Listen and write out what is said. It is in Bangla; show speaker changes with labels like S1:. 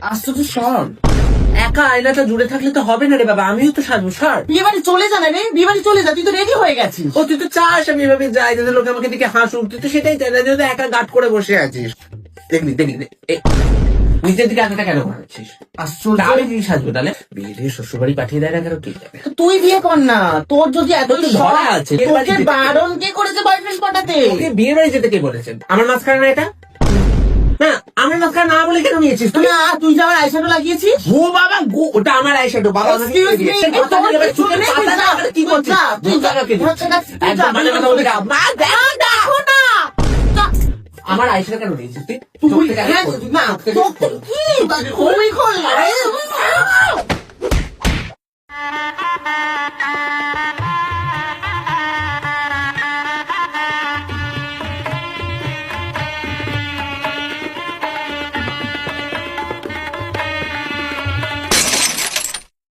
S1: আসতো তো সর, একা আয়নাটা জুড়ে থাকলে তো হবে না রে বাবা, আমিও তো সাজবো। সর,
S2: বিয়ে বাড়ি চলে যা না রে, বিয়ে বাড়ি চলে যা, তুই তো রেডি হয়ে গেছিস।
S1: ও তুই তো চাস আমি এভাবে যাই যাতে লোক আমাকে দিকে হাসুক, তুই তো সেটাই চাই না, তুই তো একা গাট করে বসে আছিস। দেখলি দেখলি নিজের দিকে এতটা কেন মারছিস?
S2: আশ্চর্য।
S1: আমি কি সাজবো তাহলে? বিয়ে দিয়ে শ্বশুর বাড়ি পাঠিয়ে দেয় না কেন, কে যাবে?
S2: তুই বিয়ে কর না, তোর যদি এত
S1: তোর তো ধরা আছে।
S2: তোকে বারণ কে করেছে বয়ফ্রেন্ড পটাতে?
S1: ওকে বিয়ে বাড়ি যেতে কে বলেছেন? আমার মাঝখানে না এটা? না আমার মাঝখানে না বলে কেন নিয়েছিস তুই?
S2: না তুই যে আমার আইশ্যাডো লাগিয়েছিস।
S1: গো বাবা গো, ওটা আমার আইশ্যাডো বাবা আমাকে
S2: Excuse
S1: দিয়ে
S2: me,
S1: দিয়েছে। কথা বলে এবার চুপে
S2: তুই
S1: পাতা না,
S2: যা,
S1: কি করছিস?
S2: যা, তুই যা।
S1: বোকা কাকে?
S2: তুই
S1: একদম
S2: যা,
S1: মানে কথা বলে গা- মা দেখো না।
S2: দেখো না।
S1: আমার আইশ্যাডো কেন নিয়েছিস তুই?
S2: তুই
S1: চোখ থেকে
S2: হ্যাঁ,
S1: আগে খোল।
S2: না
S1: চোখ থেকে
S2: তোকে
S1: খোল।
S2: কি তুই খোল না রে।